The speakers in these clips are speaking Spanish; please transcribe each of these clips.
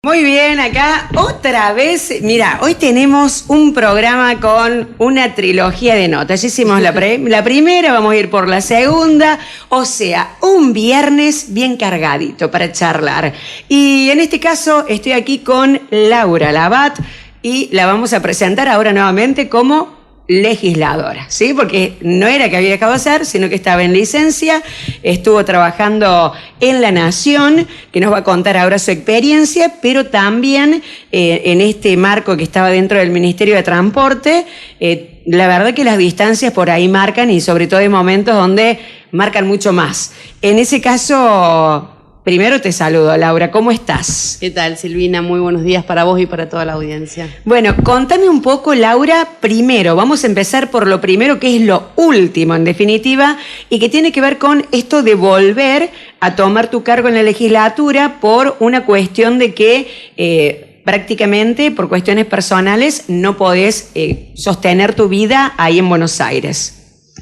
Muy bien, acá otra vez, mira, hoy tenemos un programa con una trilogía de notas. Ya hicimos la primera, vamos a ir por la segunda, o sea, un viernes bien cargadito para charlar. Y en este caso estoy aquí con Laura Labat y la vamos a presentar ahora nuevamente como legisladora, ¿sí? Porque no era que había dejado de hacer, sino que estaba en licencia, estuvo trabajando en La Nación, que nos va a contar ahora su experiencia, pero también en este marco que estaba dentro del Ministerio de Transporte, la verdad que las distancias por ahí marcan y sobre todo hay momentos donde marcan mucho más. En ese caso, primero te saludo, Laura, ¿cómo estás? ¿Qué tal, Silvina? Muy buenos días para vos y para toda la audiencia. Bueno, contame un poco, Laura, primero, vamos a empezar por lo primero, que es lo último, en definitiva, y que tiene que ver con esto de volver a tomar tu cargo en la legislatura por una cuestión de que prácticamente, por cuestiones personales, no podés sostener tu vida ahí en Buenos Aires.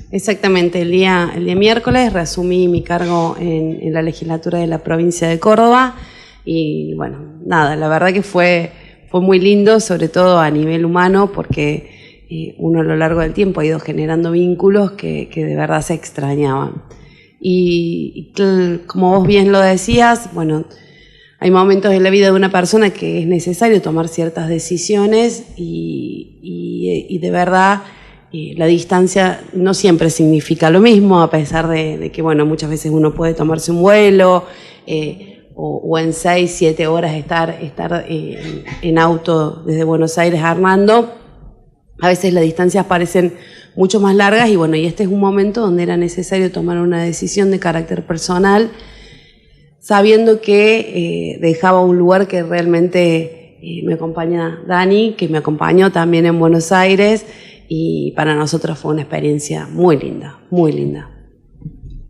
Exactamente, el día miércoles reasumí mi cargo en la legislatura de la provincia de Córdoba y bueno, nada, la verdad que fue muy lindo, sobre todo a nivel humano, porque uno a lo largo del tiempo ha ido generando vínculos que de verdad se extrañaban. Y como vos bien lo decías, bueno, hay momentos en la vida de una persona que es necesario tomar ciertas decisiones y de verdad la distancia no siempre significa lo mismo, a pesar de que, bueno, muchas veces uno puede tomarse un vuelo o en 6, 7 horas estar en auto desde Buenos Aires a Armando. A veces las distancias parecen mucho más largas y bueno, y este es un momento donde era necesario tomar una decisión de carácter personal, sabiendo que dejaba un lugar que realmente me acompaña Dani, que me acompañó también en Buenos Aires, y para nosotros fue una experiencia muy linda, muy linda.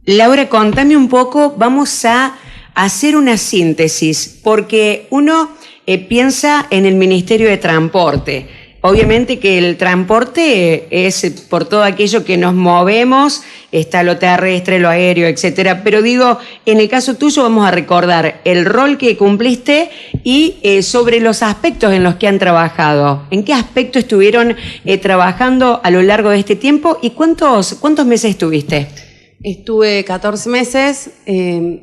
Laura, contame un poco, vamos a hacer una síntesis, porque uno piensa en el Ministerio de Transporte. Obviamente que el transporte es por todo aquello que nos movemos, está lo terrestre, lo aéreo, etcétera. Pero digo, en el caso tuyo vamos a recordar el rol que cumpliste y sobre los aspectos en los que han trabajado. ¿En qué aspecto estuvieron trabajando a lo largo de este tiempo y cuántos meses estuviste? Estuve 14 meses.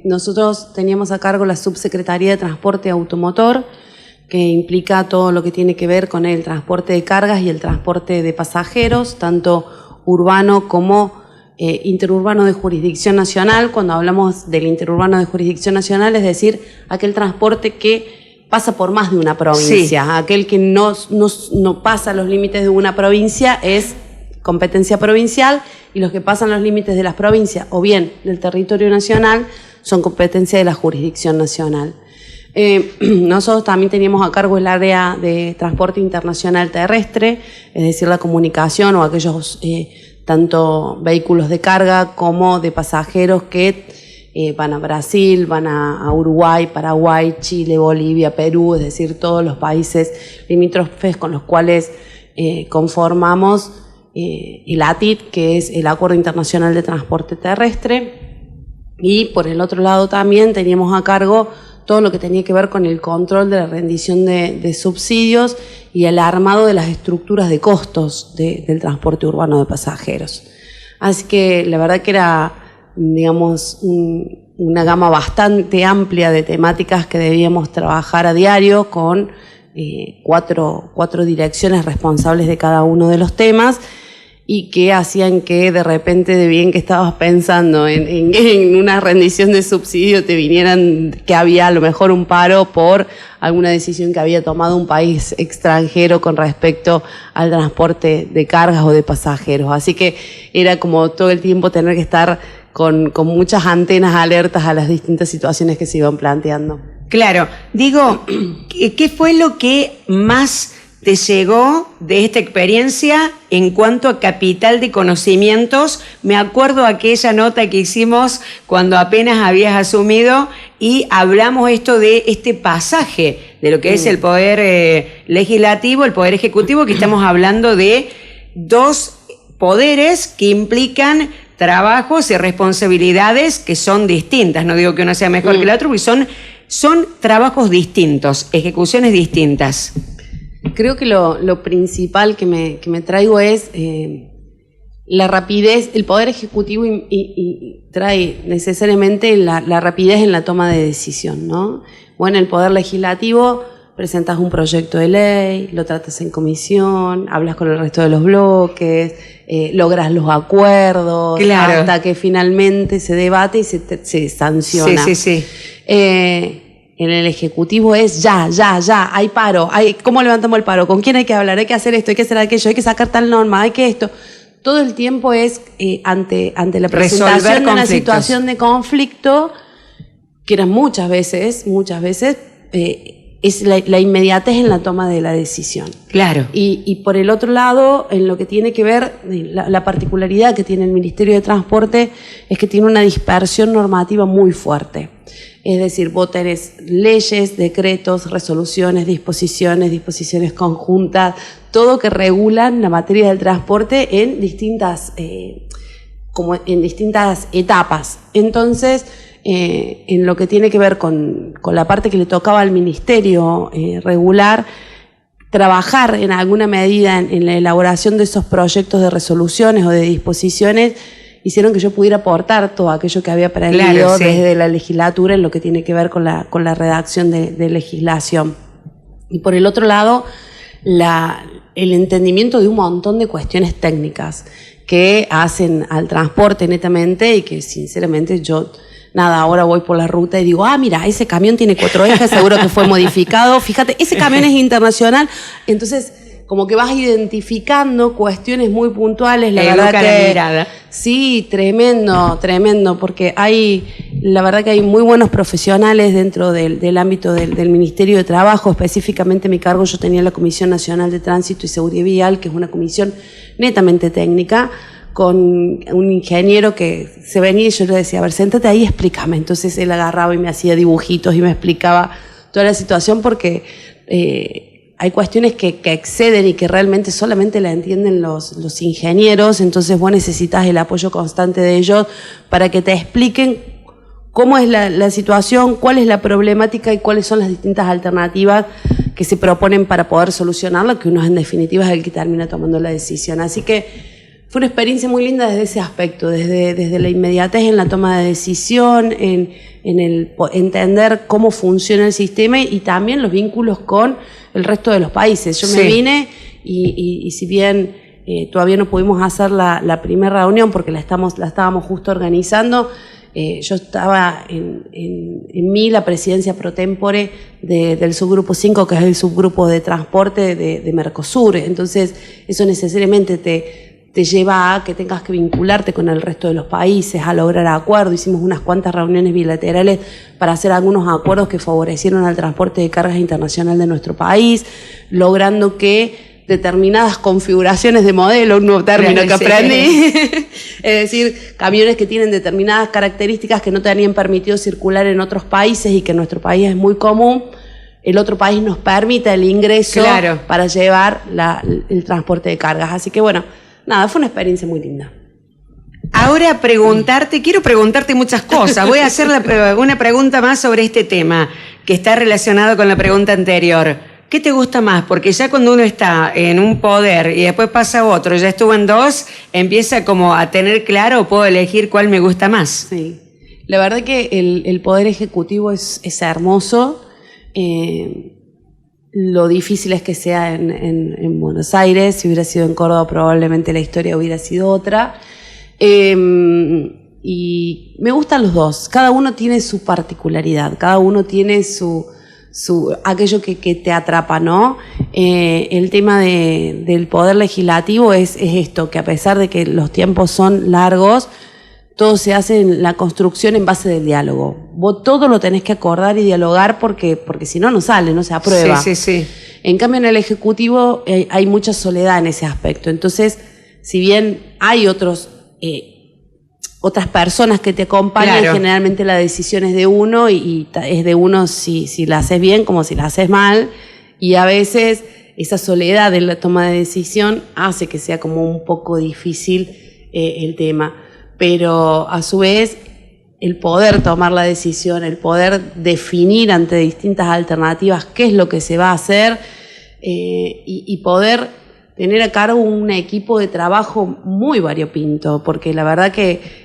Nosotros teníamos a cargo la Subsecretaría de Transporte Automotor, que implica todo lo que tiene que ver con el transporte de cargas y el transporte de pasajeros, tanto urbano como interurbano de jurisdicción nacional. Cuando hablamos del interurbano de jurisdicción nacional, es decir, aquel transporte que pasa por más de una provincia. Sí. Aquel que no pasa los límites de una provincia es competencia provincial, y los que pasan los límites de las provincias o bien del territorio nacional son competencia de la jurisdicción nacional. Nosotros también teníamos a cargo el área de transporte internacional terrestre, es decir, la comunicación o aquellos tanto vehículos de carga como de pasajeros que van a Brasil, van a Uruguay, Paraguay, Chile, Bolivia, Perú, es decir, todos los países limítrofes con los cuales conformamos el ATIT, que es el Acuerdo Internacional de Transporte Terrestre. Y por el otro lado también teníamos a cargo todo lo que tenía que ver con el control de la rendición de subsidios y el armado de las estructuras de costos del transporte urbano de pasajeros. Así que la verdad que era, digamos, una gama bastante amplia de temáticas que debíamos trabajar a diario con cuatro direcciones responsables de cada uno de los temas, y que hacían que de repente, de bien que estabas pensando en una rendición de subsidio, te vinieran que había a lo mejor un paro por alguna decisión que había tomado un país extranjero con respecto al transporte de cargas o de pasajeros. Así que era como todo el tiempo tener que estar con muchas antenas alertas a las distintas situaciones que se iban planteando. Claro, digo, ¿qué fue lo que más te llegó de esta experiencia en cuanto a capital de conocimientos? Me acuerdo aquella nota que hicimos cuando apenas habías asumido y hablamos esto de este pasaje de lo que es el poder legislativo, el poder ejecutivo, que estamos hablando de dos poderes que implican trabajos y responsabilidades que son distintas. No digo que uno sea mejor que el otro, porque son trabajos distintos, ejecuciones distintas. Creo que lo principal que me traigo es la rapidez. El Poder Ejecutivo y trae necesariamente la rapidez en la toma de decisión, ¿no? Bueno, el Poder Legislativo presentas un proyecto de ley, lo tratas en comisión, hablas con el resto de los bloques, logras los acuerdos, claro, hasta que finalmente se debate y se sanciona. Sí. En el Ejecutivo es ya, hay paro, ¿cómo levantamos el paro? ¿Con quién hay que hablar? Hay que hacer esto, hay que hacer aquello, hay que sacar tal norma, hay que esto. Todo el tiempo es ante la presentación de una situación de conflicto, que era muchas veces, es la inmediatez en la toma de la decisión. Claro. Y por el otro lado, en lo que tiene que ver, la particularidad que tiene el Ministerio de Transporte es que tiene una dispersión normativa muy fuerte. Es decir, vos tenés leyes, decretos, resoluciones, disposiciones conjuntas, todo que regulan la materia del transporte en distintas etapas. Entonces, en lo que tiene que ver con la parte que le tocaba al Ministerio regular, trabajar en alguna medida en la elaboración de esos proyectos de resoluciones o de disposiciones, hicieron que yo pudiera aportar todo aquello que había aprendido, claro, sí, desde la legislatura en lo que tiene que ver con la redacción de legislación. Y por el otro lado, el entendimiento de un montón de cuestiones técnicas que hacen al transporte netamente y que sinceramente yo... ahora voy por la ruta y digo, mira, ese camión tiene 4 ejes, seguro que fue modificado. Fíjate, ese camión es internacional. Entonces, como que vas identificando cuestiones muy puntuales. La verdad que la mirada. Sí, tremendo, porque la verdad que hay muy buenos profesionales dentro del ámbito del Ministerio de Trabajo. Específicamente mi cargo, yo tenía la Comisión Nacional de Tránsito y Seguridad Vial, que es una comisión netamente técnica, con un ingeniero que se venía y yo le decía, a ver, séntate ahí y explícame. Entonces él agarraba y me hacía dibujitos y me explicaba toda la situación, porque hay cuestiones que exceden y que realmente solamente la entienden los ingenieros. Entonces vos necesitas el apoyo constante de ellos para que te expliquen cómo es la situación, cuál es la problemática y cuáles son las distintas alternativas que se proponen para poder solucionarla, que uno en definitiva es el que termina tomando la decisión. Así que fue una experiencia muy linda desde ese aspecto, desde la inmediatez en la toma de decisión, en el entender cómo funciona el sistema y también los vínculos con el resto de los países. Yo me vine y si bien todavía no pudimos hacer la primera reunión porque la estábamos justo organizando, yo estaba en la presidencia pro tempore del subgrupo 5, que es el subgrupo de transporte de Mercosur. Entonces eso necesariamente te lleva a que tengas que vincularte con el resto de los países, a lograr acuerdos. Hicimos unas cuantas reuniones bilaterales para hacer algunos acuerdos que favorecieron al transporte de cargas internacional de nuestro país, logrando que determinadas configuraciones de modelo, un nuevo término que aprendí, es decir, camiones que tienen determinadas características que no tenían permitido circular en otros países y que en nuestro país es muy común, el otro país nos permita el ingreso, claro, para llevar el transporte de cargas. Así que bueno, fue una experiencia muy linda. Ahora quiero preguntarte muchas cosas. Voy a hacer una pregunta más sobre este tema, que está relacionado con la pregunta anterior. ¿Qué te gusta más? Porque ya cuando uno está en un poder y después pasa a otro, ya estuvo en 2, empieza como a tener claro, puedo elegir cuál me gusta más. Sí, la verdad que el Poder Ejecutivo es hermoso. Lo difícil es que sea en Buenos Aires. Si hubiera sido en Córdoba probablemente la historia hubiera sido otra. Y me gustan los dos. Cada uno tiene su particularidad, cada uno tiene aquello que te atrapa, ¿no? El tema del Poder Legislativo es esto, que a pesar de que los tiempos son largos, todo se hace en la construcción en base del diálogo. Vos todo lo tenés que acordar y dialogar porque si no, no sale, no se aprueba. Sí. En cambio, en el Ejecutivo hay mucha soledad en ese aspecto. Entonces, si bien hay otras personas que te acompañan, claro, generalmente la decisión es de uno y es de uno si la haces bien como si la haces mal. Y a veces esa soledad en la toma de decisión hace que sea como un poco difícil el tema. pero a su vez el poder tomar la decisión, el poder definir ante distintas alternativas qué es lo que se va a hacer y poder tener a cargo un equipo de trabajo muy variopinto, porque la verdad que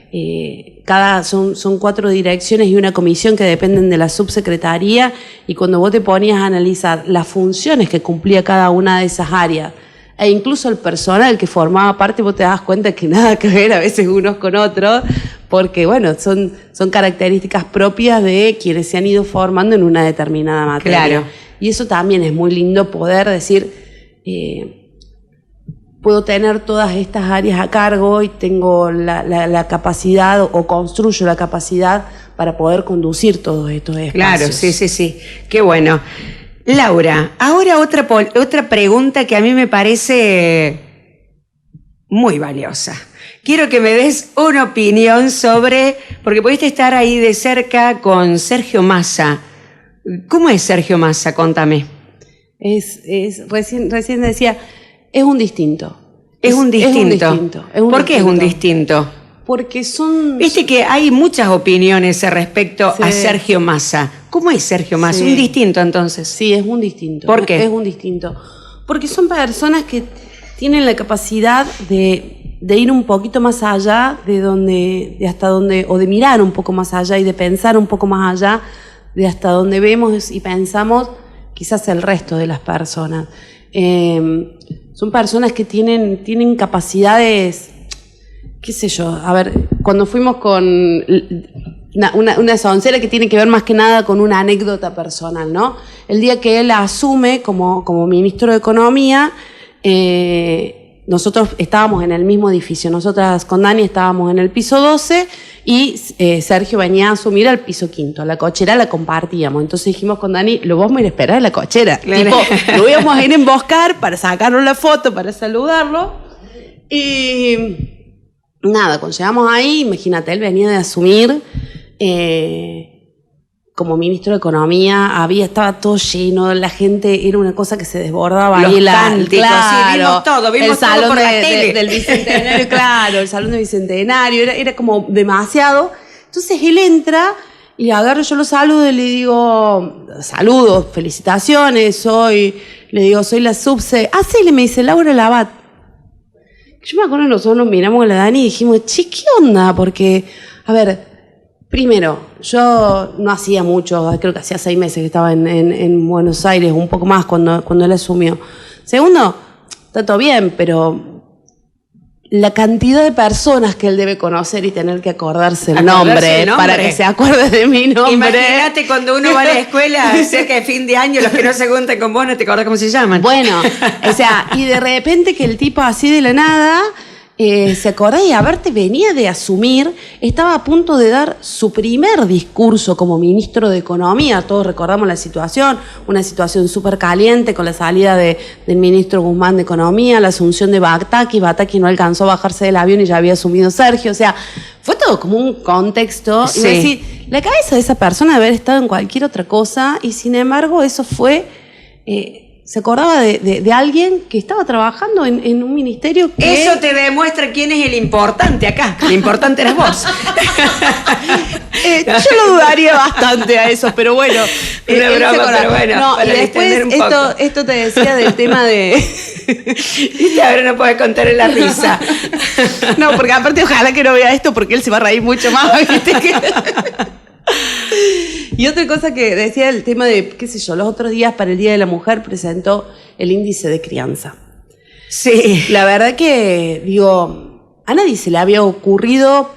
son 4 direcciones y una comisión que dependen de la subsecretaría, y cuando vos te ponías a analizar las funciones que cumplía cada una de esas áreas, e incluso el personal que formaba parte, vos te das cuenta que nada que ver a veces unos con otros, porque bueno, son características propias de quienes se han ido formando en una determinada materia. Claro. Y eso también es muy lindo poder decir, puedo tener todas estas áreas a cargo y tengo la capacidad o construyo la capacidad para poder conducir todos estos espacios. Claro, sí. Qué bueno. Laura, ahora otra pregunta que a mí me parece muy valiosa. Quiero que me des una opinión sobre, porque pudiste estar ahí de cerca con Sergio Massa. ¿Cómo es Sergio Massa? Contame. Recién decía, es un distinto. Es un distinto. ¿Por qué es un distinto? Porque son... Viste que hay muchas opiniones respecto a Sergio Massa. ¿Cómo es Sergio Massa? Sí. ¿Un distinto entonces? Sí, es un distinto. ¿Por qué? Es un distinto. Porque son personas que tienen la capacidad de ir un poquito más allá de hasta donde, o de mirar un poco más allá y de pensar un poco más allá de hasta donde vemos y pensamos quizás el resto de las personas. Son personas que tienen capacidades, qué sé yo, a ver, cuando fuimos con una soncera que tiene que ver más que nada con una anécdota personal, ¿no? El día que él asume como ministro de Economía, nosotros estábamos en el mismo edificio, nosotras con Dani estábamos en el piso 12 y Sergio venía a asumir al piso 5, la cochera la compartíamos, entonces dijimos con Dani, lo vamos a ir a esperar en la cochera, claro. Tipo, lo íbamos a ir a emboscar para sacarnos la foto, para saludarlo, y nada, cuando llegamos ahí, imagínate, él venía de asumir como ministro de Economía, estaba todo lleno, la gente, era una cosa que se desbordaba. Los ahí cánticos, claro, vimos el todo salón por la tele. del Bicentenario, claro, el salón del Bicentenario, era como demasiado. Entonces él entra y le agarro, yo lo saludo y le digo, saludos, felicitaciones, soy la subse. Ah, sí, me dice Laura Labat. Yo me acuerdo que nosotros nos miramos con la Dani y dijimos, che, ¿qué onda? Porque, a ver, primero, yo no hacía mucho, creo que hacía 6 meses que estaba en Buenos Aires, un poco más cuando él asumió. Segundo, está todo bien, pero la cantidad de personas que él debe conocer y tener que acordarse el nombre para que se acuerde de mi nombre. Imagínate cuando uno va a la escuela cerca de fin de año, los que no se juntan con vos no te acordás cómo se llaman. Bueno, o sea, y de repente que el tipo así de la nada se acordaba y aparte venía de asumir, estaba a punto de dar su primer discurso como ministro de Economía. Todos recordamos la situación, una situación súper caliente con la salida del ministro Guzmán de Economía, la asunción de Bataki no alcanzó a bajarse del avión y ya había asumido Sergio. O sea, fue todo como un contexto. Sí. Y decir, la cabeza de esa persona debe haber estado en cualquier otra cosa y sin embargo eso fue... se acordaba de alguien que estaba trabajando en un ministerio que... Eso te demuestra quién es el importante acá. El importante eras vos. Yo lo dudaría bastante a eso, pero bueno. Una broma, pero bueno. No, y después esto te decía del tema de... Y ahora no puedes contar en la risa. No, porque aparte ojalá que no vea esto porque él se va a reír mucho más. ¿Viste? Y otra cosa que decía el tema de, qué sé yo, los otros días para el Día de la Mujer presentó el índice de crianza. Sí. La verdad que, digo, a nadie se le había ocurrido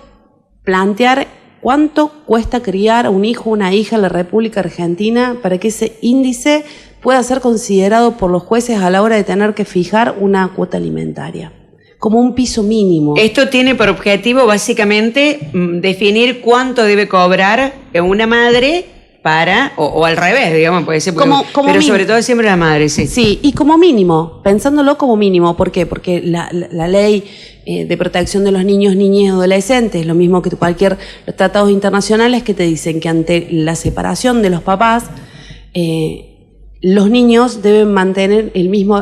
plantear cuánto cuesta criar a un hijo o una hija en la República Argentina para que ese índice pueda ser considerado por los jueces a la hora de tener que fijar una cuota alimentaria, como un piso mínimo. Esto tiene por objetivo básicamente definir cuánto debe cobrar una madre para, o al revés, digamos, puede ser, pero sobre todo siempre la madre, sí. Sí, y como mínimo, pensándolo como mínimo, ¿por qué? Porque la ley de protección de los niños, niñas y adolescentes, lo mismo que los tratados internacionales que te dicen que ante la separación de los papás, los niños deben mantener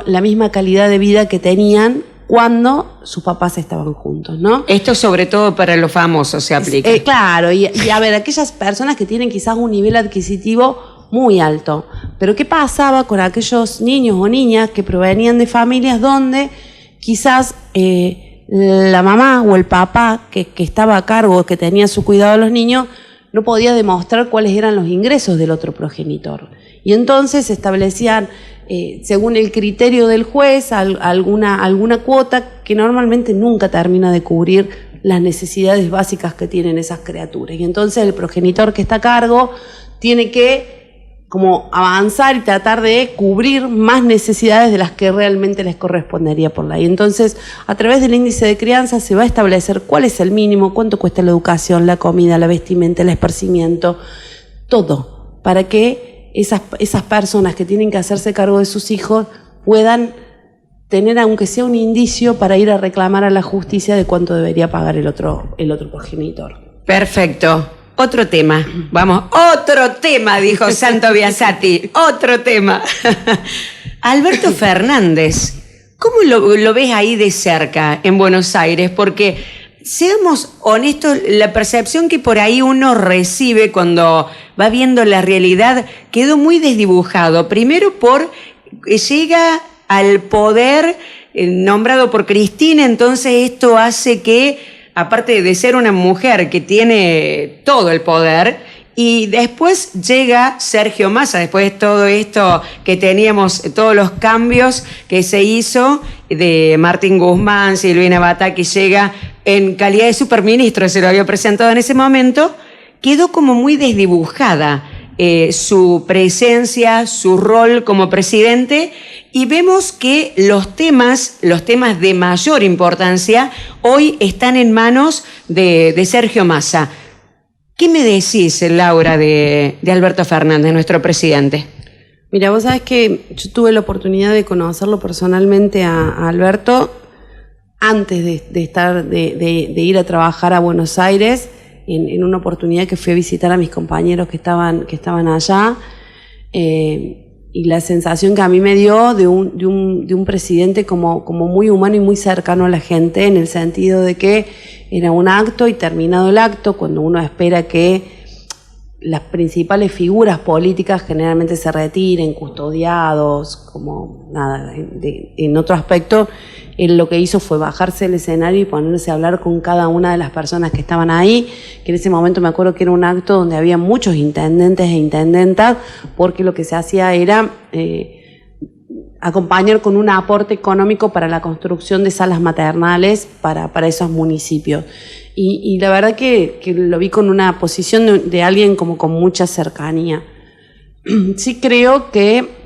la misma calidad de vida que tenían cuando sus papás estaban juntos, ¿no? Esto sobre todo para los famosos se aplica. Claro, y a ver, aquellas personas que tienen quizás un nivel adquisitivo muy alto. Pero ¿qué pasaba con aquellos niños o niñas que provenían de familias donde quizás la mamá o el papá que estaba a cargo, que tenía su cuidado de los niños, no podía demostrar cuáles eran los ingresos del otro progenitor? Y entonces establecían, según el criterio del juez, alguna cuota que normalmente nunca termina de cubrir las necesidades básicas que tienen esas criaturas. Y entonces el progenitor que está a cargo tiene que como avanzar y tratar de cubrir más necesidades de las que realmente les correspondería por ley. Entonces, a través del índice de crianza se va a establecer cuál es el mínimo, cuánto cuesta la educación, la comida, la vestimenta, el esparcimiento, todo, para que esas personas que tienen que hacerse cargo de sus hijos puedan tener, aunque sea un indicio, para ir a reclamar a la justicia de cuánto debería pagar el otro progenitor. Perfecto. Otro tema. Vamos, otro tema, dijo Santo Biasati. Otro tema. Alberto Fernández, ¿cómo lo ves ahí de cerca en Buenos Aires? Porque, seamos honestos, la percepción que por ahí uno recibe cuando va viendo la realidad quedó muy desdibujado. Primero llega al poder nombrado por Cristina, entonces esto hace que, aparte de ser una mujer que tiene todo el poder, y después llega Sergio Massa, después de todo esto que teníamos, todos los cambios que se hizo de Martín Guzmán, Silvina Bataki, llega en calidad de superministro, se lo había presentado en ese momento, quedó como muy desdibujada su presencia, su rol como presidente, y vemos que los temas de mayor importancia hoy están en manos de Sergio Massa. ¿Qué me decís, Laura, de Alberto Fernández, nuestro presidente? Mira, vos sabés que yo tuve la oportunidad de conocerlo personalmente a Alberto antes de ir a trabajar a Buenos Aires, en una oportunidad que fui a visitar a mis compañeros que estaban allá, y la sensación que a mí me dio de un presidente como muy humano y muy cercano a la gente, en el sentido de que era un acto y terminado el acto, cuando uno espera que las principales figuras políticas generalmente se retiren, custodiados, como nada, en otro aspecto, él lo que hizo fue bajarse del escenario y ponerse a hablar con cada una de las personas que estaban ahí, que en ese momento me acuerdo que era un acto donde había muchos intendentes e intendentas, porque lo que se hacía era acompañar con un aporte económico para la construcción de salas maternales para esos municipios. Y la verdad que lo vi con una posición de alguien como con mucha cercanía. Sí creo que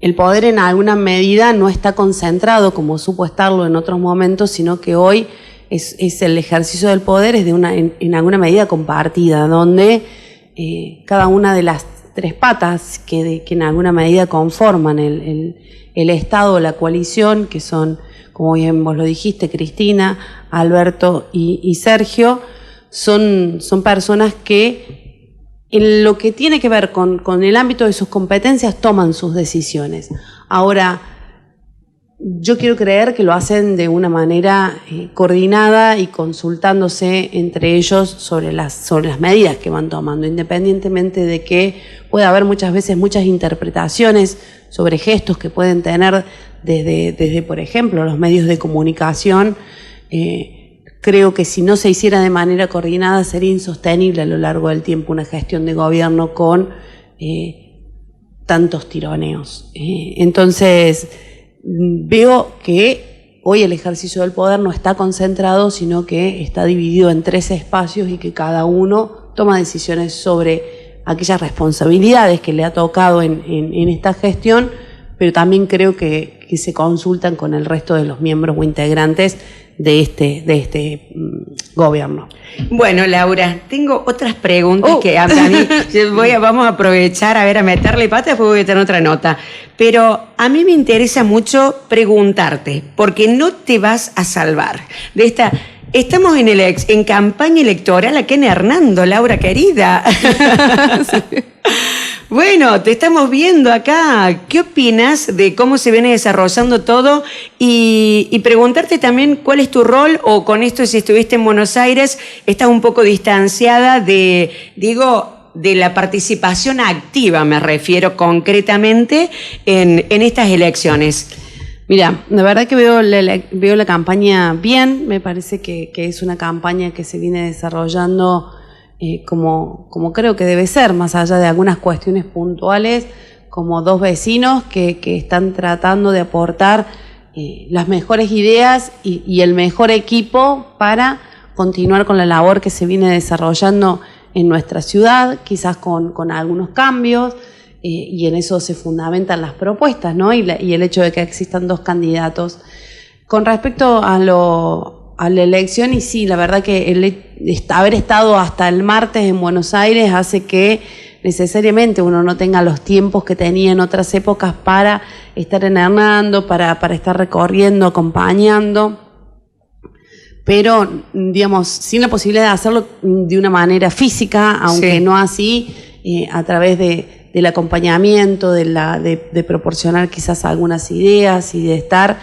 el poder en alguna medida no está concentrado como supo estarlo en otros momentos, sino que hoy es el ejercicio del poder es en alguna medida compartida, donde cada una de las tres patas que en alguna medida conforman el Estado o la coalición, que son, como bien vos lo dijiste, Cristina, Alberto y Sergio, son personas que en lo que tiene que ver con el ámbito de sus competencias toman sus decisiones. Ahora, yo quiero creer que lo hacen de una manera coordinada y consultándose entre ellos sobre las medidas que van tomando, independientemente de que pueda haber muchas veces muchas interpretaciones sobre gestos que pueden tener desde por ejemplo, los medios de comunicación. Creo que si no se hiciera de manera coordinada sería insostenible a lo largo del tiempo una gestión de gobierno con tantos tironeos. Entonces, veo que hoy el ejercicio del poder no está concentrado, sino que está dividido en tres espacios y que cada uno toma decisiones sobre aquellas responsabilidades que le ha tocado en esta gestión, pero también creo que se consultan con el resto de los miembros o integrantes de este gobierno. Bueno, Laura, tengo otras preguntas que a mí vamos a aprovechar a meterle pata, después voy a tener otra nota. Pero a mí me interesa mucho preguntarte, porque no te vas a salvar de esta. Estamos en campaña electoral acá en Hernando, Laura querida. Sí. Bueno, te estamos viendo acá. ¿Qué opinas de cómo se viene desarrollando todo? Y preguntarte también cuál es tu rol, o con esto, si estuviste en Buenos Aires, estás un poco distanciada de la participación activa, me refiero concretamente en estas elecciones. Mira, la verdad que veo la campaña bien. Me parece que es una campaña que se viene desarrollando como creo que debe ser, más allá de algunas cuestiones puntuales, como dos vecinos que están tratando de aportar las mejores ideas y el mejor equipo para continuar con la labor que se viene desarrollando en nuestra ciudad, quizás con algunos cambios, y en eso se fundamentan las propuestas, ¿no? Y el hecho de que existan dos candidatos. Con respecto a la elección, y sí, la verdad que haber estado hasta el martes en Buenos Aires hace que necesariamente uno no tenga los tiempos que tenía en otras épocas para estar en Hernando, para estar recorriendo, acompañando, pero digamos, sin la posibilidad de hacerlo de una manera física, aunque no así, a través del acompañamiento, de proporcionar quizás algunas ideas y de estar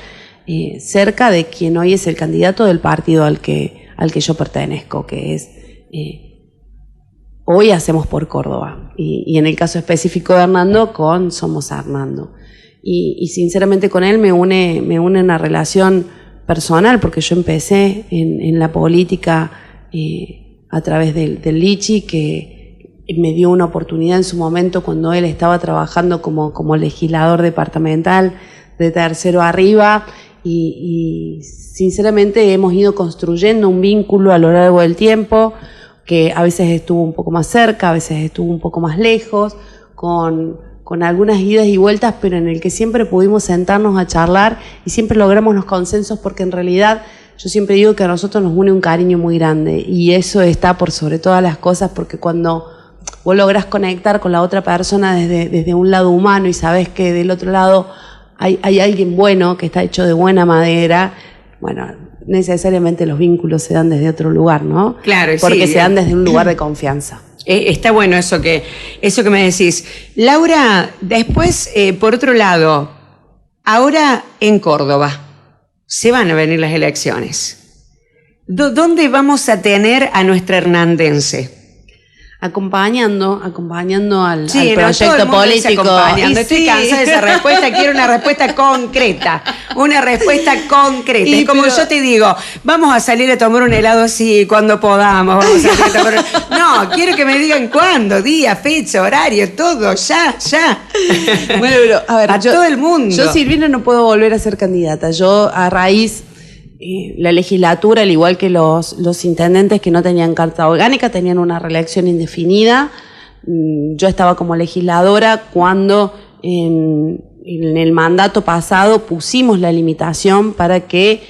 cerca de quien hoy es el candidato del partido al que yo pertenezco, que es hoy Hacemos por Córdoba, y en el caso específico de Hernando, con Somos Hernando. Y sinceramente con él me une una relación personal, porque yo empecé en la política a través del Lichi, que me dio una oportunidad en su momento cuando él estaba trabajando como legislador departamental de tercero arriba, y sinceramente hemos ido construyendo un vínculo a lo largo del tiempo, que a veces estuvo un poco más cerca, a veces estuvo un poco más lejos, con algunas idas y vueltas, pero en el que siempre pudimos sentarnos a charlar y siempre logramos los consensos, porque en realidad yo siempre digo que a nosotros nos une un cariño muy grande, y eso está por sobre todas las cosas, porque cuando vos lográs conectar con la otra persona desde un lado humano y sabés que del otro lado hay alguien bueno, que está hecho de buena madera, bueno, necesariamente los vínculos se dan desde otro lugar, ¿no? Claro, porque sí, se dan desde un lugar de confianza. Está bueno eso que me decís. Laura, después, por otro lado, ahora en Córdoba se van a venir las elecciones. ¿Dónde vamos a tener a nuestra hernandense? Acompañando al proyecto político. Estoy cansada de esa respuesta, quiero una respuesta concreta. Una respuesta concreta. Es como yo te digo, vamos a salir a tomar un helado, sí, cuando podamos. Vamos a salir a tomar No, quiero que me digan cuándo, día, fecha, horario, todo, ya. Bueno, pero a ver, todo el mundo. Yo, Silvina, no puedo volver a ser candidata. Yo, a raíz la legislatura, al igual que los intendentes que no tenían carta orgánica, tenían una reelección indefinida. Yo estaba como legisladora cuando en el mandato pasado pusimos la limitación para que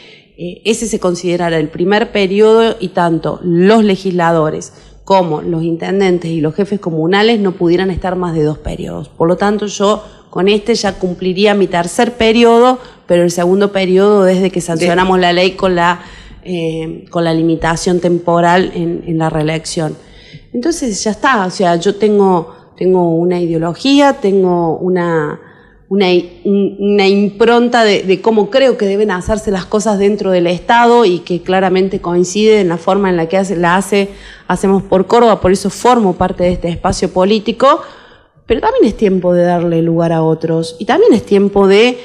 ese se considerara el primer periodo, y tanto los legisladores como los intendentes y los jefes comunales no pudieran estar más de 2 periodos. Por lo tanto, yo con ya cumpliría mi tercer periodo, pero el segundo periodo desde que sancionamos la ley con la limitación temporal en la reelección. Entonces ya está, o sea, yo tengo una ideología, tengo una impronta de cómo creo que deben hacerse las cosas dentro del Estado, y que claramente coincide en la forma en la que Hacemos por Córdoba, por eso formo parte de este espacio político. Pero también es tiempo de darle lugar a otros, y también es tiempo de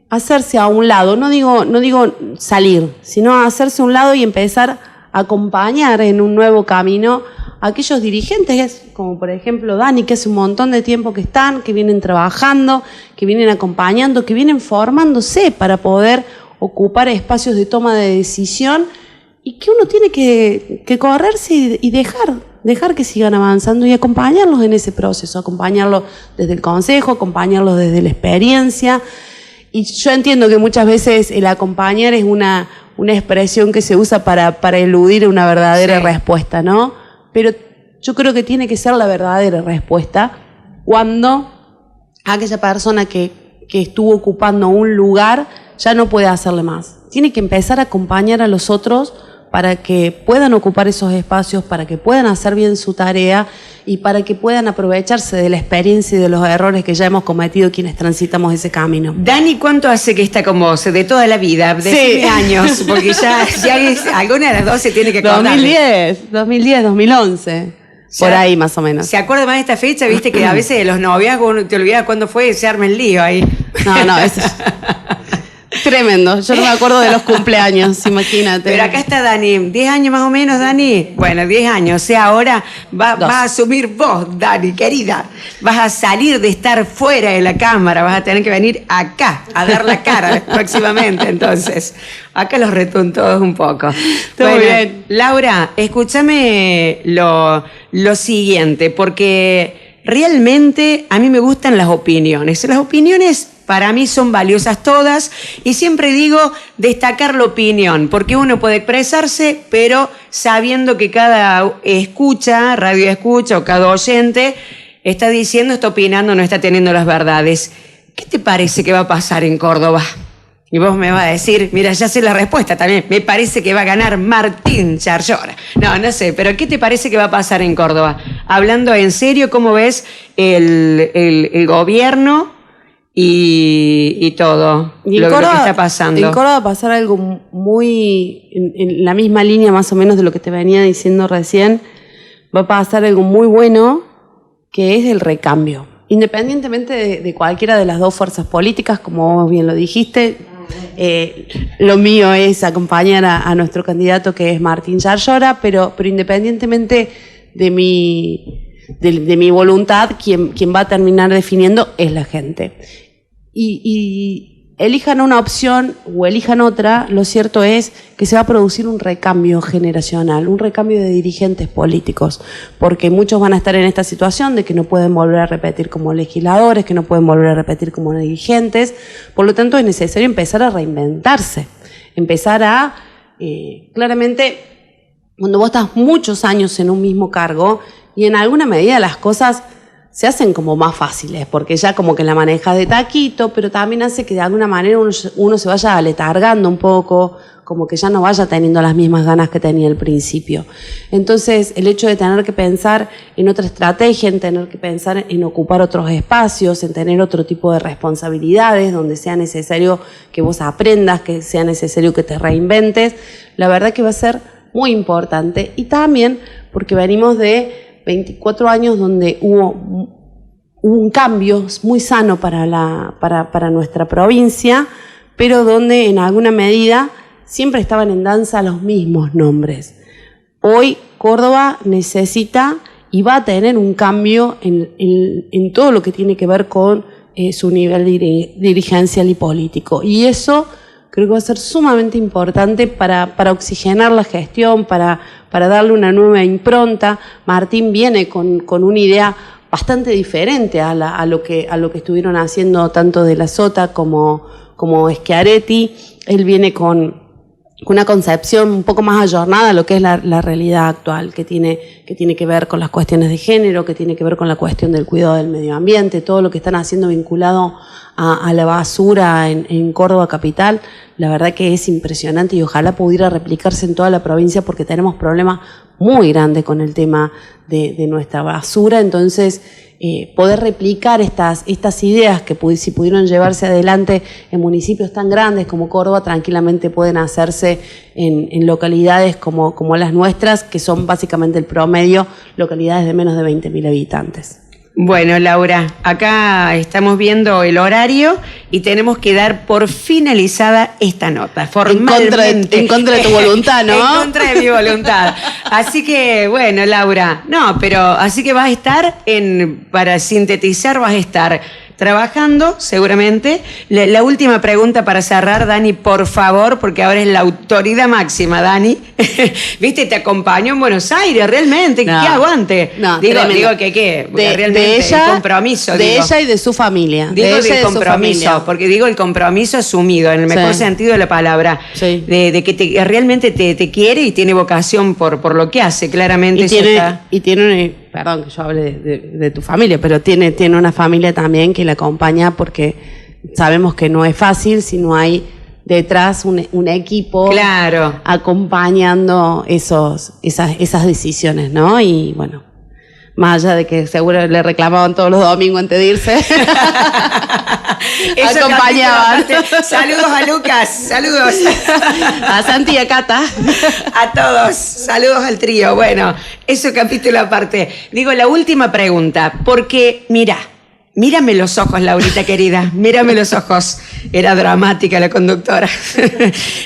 hacerse a un lado. No digo salir, sino hacerse a un lado y empezar a acompañar en un nuevo camino a aquellos dirigentes, como por ejemplo Dani, que hace un montón de tiempo que vienen trabajando, que vienen acompañando, que vienen formándose para poder ocupar espacios de toma de decisión, y que uno tiene que correrse y dejar que sigan avanzando y acompañarlos en ese proceso, acompañarlos desde el consejo, acompañarlos desde la experiencia. Y yo entiendo que muchas veces el acompañar es una expresión que se usa para eludir una verdadera respuesta, ¿no? Pero yo creo que tiene que ser la verdadera respuesta cuando aquella persona que estuvo ocupando un lugar ya no puede hacerle más. Tiene que empezar a acompañar a los otros para que puedan ocupar esos espacios, para que puedan hacer bien su tarea y para que puedan aprovecharse de la experiencia y de los errores que ya hemos cometido quienes transitamos ese camino. Dani, ¿cuánto hace que está con vos? De toda la vida, de 7 años, porque ya alguna de las dos se tiene que contar. 2010, 2011. Por ahí más o menos. ¿Se acuerda más de esta fecha? Viste que a veces de los noviazgos te olvidas cuándo fue y se arma el lío ahí. No, eso es tremendo. Yo no me acuerdo de los cumpleaños, imagínate. Pero acá está Dani. 10 años más o menos, Dani. Bueno, 10 años. O sea, ahora vas a asumir vos, Dani, querida. Vas a salir de estar fuera de la cámara. Vas a tener que venir acá a dar la cara próximamente. Entonces, acá los retun todos un poco. Todo bien. Laura, escúchame lo siguiente, porque realmente a mí me gustan las opiniones. Las opiniones para mí son valiosas todas y siempre digo destacar la opinión, porque uno puede expresarse, pero sabiendo que cada escucha, radio escucha o cada oyente está diciendo, está opinando, no está teniendo las verdades. ¿Qué te parece que va a pasar en Córdoba? Y vos me vas a decir, mira, ya sé la respuesta también, me parece que va a ganar Martín Yarlora. No sé, pero ¿qué te parece que va a pasar en Córdoba? Hablando en serio, ¿cómo ves el gobierno y todo lo que está pasando? En Córdoba va a pasar algo muy, en la misma línea más o menos de lo que te venía diciendo recién, va a pasar algo muy bueno, que es el recambio. Independientemente de cualquiera de las dos fuerzas políticas, como vos bien lo dijiste, lo mío es acompañar a nuestro candidato que es Martín Yarlora, pero independientemente de mi voluntad, quien va a terminar definiendo es la gente. Y elijan una opción o elijan otra, lo cierto es que se va a producir un recambio generacional, un recambio de dirigentes políticos, porque muchos van a estar en esta situación de que no pueden volver a repetir como legisladores, que no pueden volver a repetir como dirigentes, por lo tanto es necesario empezar a reinventarse, empezar a, claramente, cuando vos estás muchos años en un mismo cargo y en alguna medida las cosas se hacen como más fáciles, porque ya como que la manejas de taquito, pero también hace que de alguna manera uno se vaya aletargando un poco, como que ya no vaya teniendo las mismas ganas que tenía al principio. Entonces, el hecho de tener que pensar en otra estrategia, en tener que pensar en ocupar otros espacios, en tener otro tipo de responsabilidades, donde sea necesario que vos aprendas, que sea necesario que te reinventes, la verdad que va a ser muy importante. Y también porque venimos de 24 años donde hubo un cambio muy sano para nuestra provincia, pero donde en alguna medida siempre estaban en danza los mismos nombres. Hoy Córdoba necesita y va a tener un cambio en todo lo que tiene que ver con su nivel dirigencial y político. Y eso creo que va a ser sumamente importante para oxigenar la gestión, para darle una nueva impronta. Martín viene con una idea bastante diferente a lo que estuvieron haciendo tanto de la Sota como Schiaretti. Él viene con una concepción un poco más ayornada a lo que es la realidad actual, que tiene que ver con las cuestiones de género, que tiene que ver con la cuestión del cuidado del medio ambiente, todo lo que están haciendo vinculado a la basura en Córdoba capital. La verdad que es impresionante y ojalá pudiera replicarse en toda la provincia, porque tenemos problemas muy grandes con el tema de nuestra basura. Entonces, poder replicar estas ideas que si pudieron llevarse adelante en municipios tan grandes como Córdoba, tranquilamente pueden hacerse en localidades como las nuestras, que son básicamente el promedio, localidades de menos de 20.000 habitantes. Bueno, Laura, acá estamos viendo el horario y tenemos que dar por finalizada esta nota, formalmente. En contra de tu voluntad, ¿no? En contra de mi voluntad. Así que, bueno, Laura, así que vas a estar para sintetizar, vas a estar trabajando, seguramente. La última pregunta para cerrar, Dani, por favor, porque ahora es la autoridad máxima, Dani. Viste, te acompañó en Buenos Aires, realmente, no, que aguante. No, digo que realmente de ella, el compromiso. De ella y de su familia. Digo de ella el compromiso, porque digo el compromiso asumido, en el mejor sentido de la palabra. Sí. De que realmente te quiere y tiene vocación por lo que hace, claramente. Perdón que yo hable de tu familia, pero tiene una familia también que la acompaña, porque sabemos que no es fácil si no hay detrás un equipo claro, acompañando esas decisiones, ¿no? Y bueno, más allá de que seguro le reclamaban todos los domingos antes de irse, acompañaban. Saludos a Lucas, saludos a Santi y a Cata, a todos, saludos al trío. Bueno, eso capítulo aparte. Digo, la última pregunta, porque mírame los ojos, Laurita querida, mírame los ojos. Era dramática la conductora,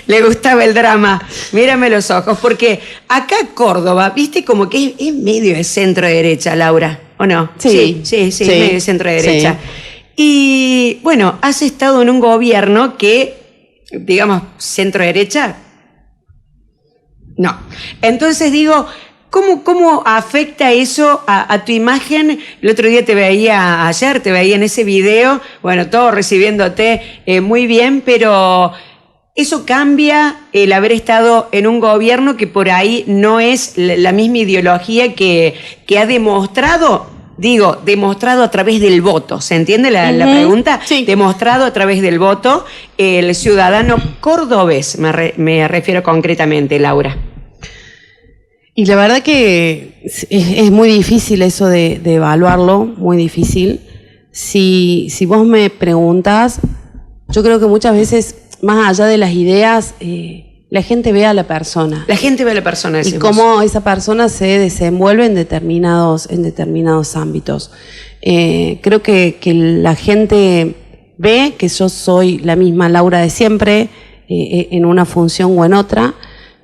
le gustaba el drama. Mírame los ojos, porque acá Córdoba, viste como que es medio de centro derecha, Laura, ¿o no? Sí, medio de centro derecha. Sí. Y bueno, has estado en un gobierno que, digamos, centro derecha. No. Entonces digo, ¿cómo afecta eso a tu imagen? El otro día ayer te veía en ese video, bueno, todo recibiéndote muy bien, pero ¿eso cambia el haber estado en un gobierno que por ahí no es la misma ideología que ha demostrado? Digo, demostrado a través del voto, ¿se entiende la pregunta? Sí. Demostrado a través del voto el ciudadano cordobés, me refiero concretamente, Laura. Y la verdad que es muy difícil eso de evaluarlo, muy difícil. Si vos me preguntas, yo creo que muchas veces, más allá de las ideas, la gente ve a la persona. La gente ve a la persona, decimos. Y cómo esa persona se desenvuelve en determinados ámbitos. Creo que la gente ve que yo soy la misma Laura de siempre, en una función o en otra,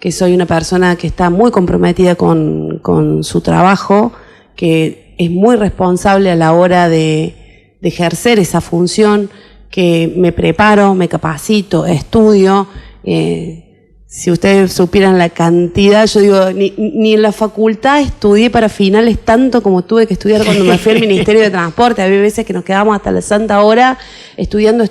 que soy una persona que está muy comprometida con su trabajo, que es muy responsable a la hora de ejercer esa función, que me preparo, me capacito, estudio. Si ustedes supieran la cantidad, yo digo, ni en la facultad estudié para finales tanto como tuve que estudiar cuando me fui al Ministerio de Transporte. Había veces que nos quedábamos hasta la santa hora estudiando,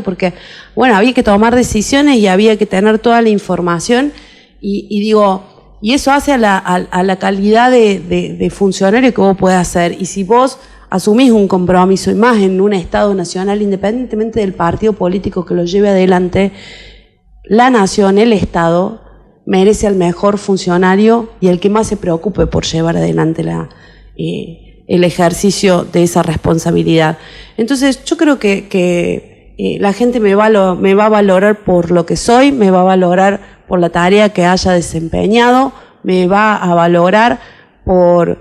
porque, bueno, había que tomar decisiones y había que tener toda la información. Y digo, y eso hace a la calidad de funcionario que vos podés hacer. Y si vos asumís un compromiso, y más en un Estado nacional, independientemente del partido político que lo lleve adelante, la nación, el Estado, merece al mejor funcionario y al que más se preocupe por llevar adelante el ejercicio de esa responsabilidad. Entonces, yo creo que la gente me va a valorar por lo que soy, me va a valorar por la tarea que haya desempeñado, me va a valorar por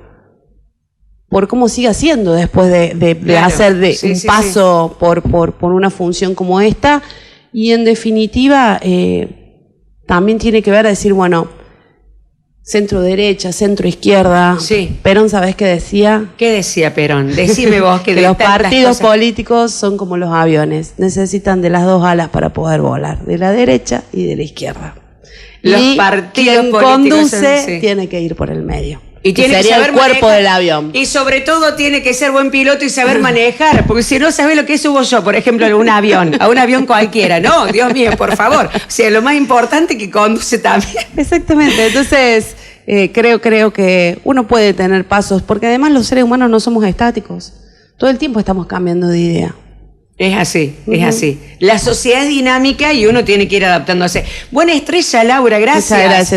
cómo siga siendo después de claro, hacer un paso. Sí. por una función como esta. Y en definitiva, también tiene que ver a decir, bueno, centro derecha, centro izquierda. Sí. Perón, ¿sabés qué decía? ¿Qué decía Perón? Decime vos que los partidos políticos son como los aviones, necesitan de las dos alas para poder volar, de la derecha y de la izquierda. Los partidos quien políticos conduce tiene que ir por el medio. Y tiene que saber el cuerpo manejar, del avión. Y sobre todo tiene que ser buen piloto y saber manejar, porque si no sabes lo que subo yo, por ejemplo, a un avión cualquiera. No, Dios mío, por favor. O sea, lo más importante que conduce también. Exactamente. Entonces, creo que uno puede tener pasos, porque además los seres humanos no somos estáticos. Todo el tiempo estamos cambiando de idea. Es así, es así. La sociedad es dinámica y uno tiene que ir adaptándose. Buena estrella, Laura, gracias. Muchas gracias.